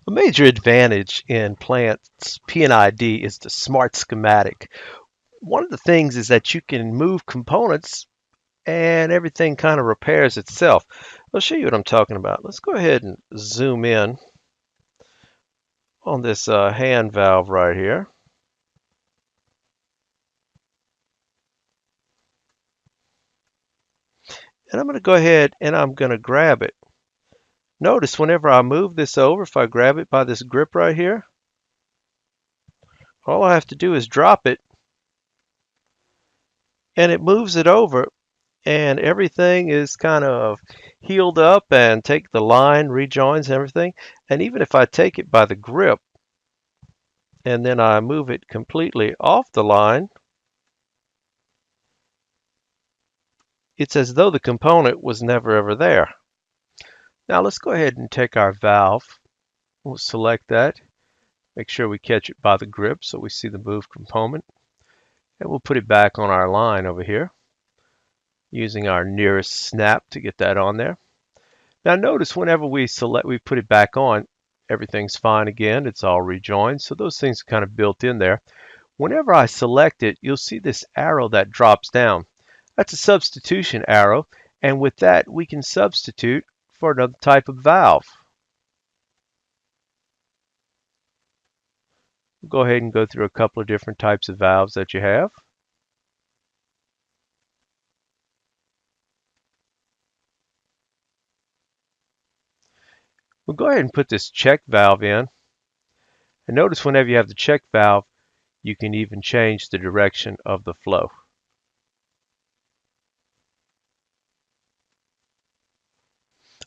A major advantage in Plant's P&ID is the smart schematic. One of the things is that you can move components and everything kind of repairs itself. I'll show you what I'm talking about. Let's go ahead and zoom in on this hand valve right here. And I'm going to go ahead and I'm going to grab it. Notice whenever I move this over, if I grab it by this grip right here, all I have to do is drop it and it moves it over and everything is kind of healed up and take the line, rejoins everything. And even if I take it by the grip and then I move it completely off the line, it's as though the component was never ever there. Now let's go ahead and take our valve. We'll select that. Make sure we catch it by the grip so we see the move component. And we'll put it back on our line over here using our nearest snap to get that on there. Now notice whenever we put it back on, everything's fine again. It's all rejoined. So those things are kind of built in there. Whenever I select it, you'll see this arrow that drops down. That's a substitution arrow. And with that, we can substitute for another type of valve. We'll go ahead and go through a couple of different types of valves that you have. We'll go ahead and put this check valve in. And notice whenever you have the check valve, you can even change the direction of the flow.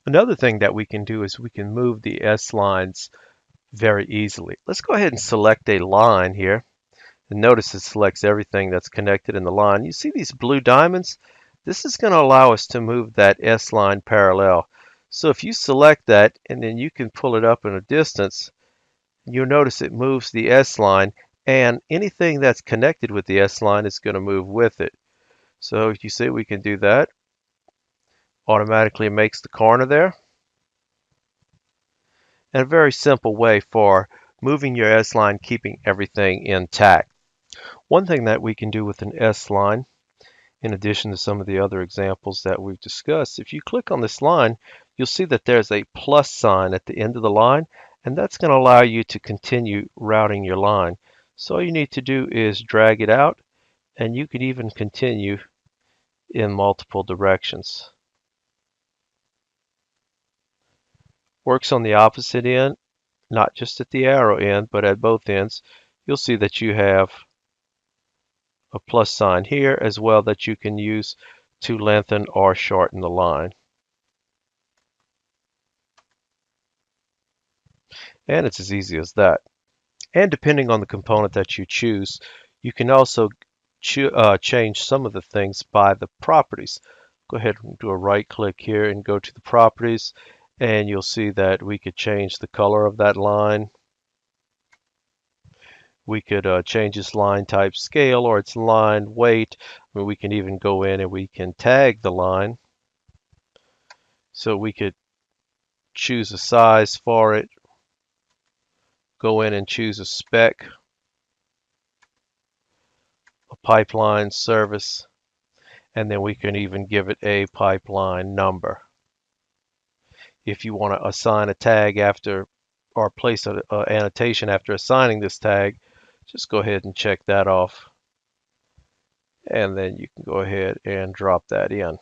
Another thing that we can do is we can move the S lines very easily. Let's go ahead and select a line here. And notice it selects everything that's connected in the line. You see these blue diamonds? This is going to allow us to move that S line parallel. So if you select that and then you can pull it up in a distance, you'll notice it moves the S line and anything that's connected with the S line is going to move with it. So if you see we can do that, automatically makes the corner there. And a very simple way for moving your S line, keeping everything intact. One thing that we can do with an S line, in addition to some of the other examples that we've discussed, if you click on this line, you'll see that there's a plus sign at the end of the line, and that's going to allow you to continue routing your line. So all you need to do is drag it out, and you can even continue in multiple directions. Works on the opposite end, not just at the arrow end, but at both ends. You'll see that you have a plus sign here as well that you can use to lengthen or shorten the line. And it's as easy as that. And depending on the component that you choose, you can also change some of the things by the properties. Go ahead and do a right click here and go to the properties, and you'll see that we could change the color of that line. We could change its line type scale or its line weight. I mean, we can even go in and we can tag the line. So we could choose a size for it, go in and choose a spec, a pipeline service, and then we can even give it a pipeline number. If you want to assign a tag after or place an annotation after assigning this tag, just go ahead and check that off. And then you can go ahead and drop that in.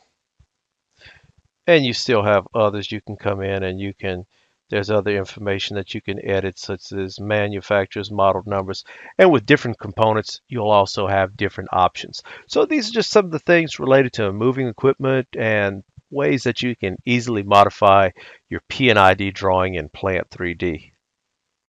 And you still have others. You can come in and you can, there's other information that you can edit, such as manufacturers, model numbers, and with different components, you'll also have different options. So these are just some of the things related to moving equipment and ways that you can easily modify your P&ID drawing in Plant 3D.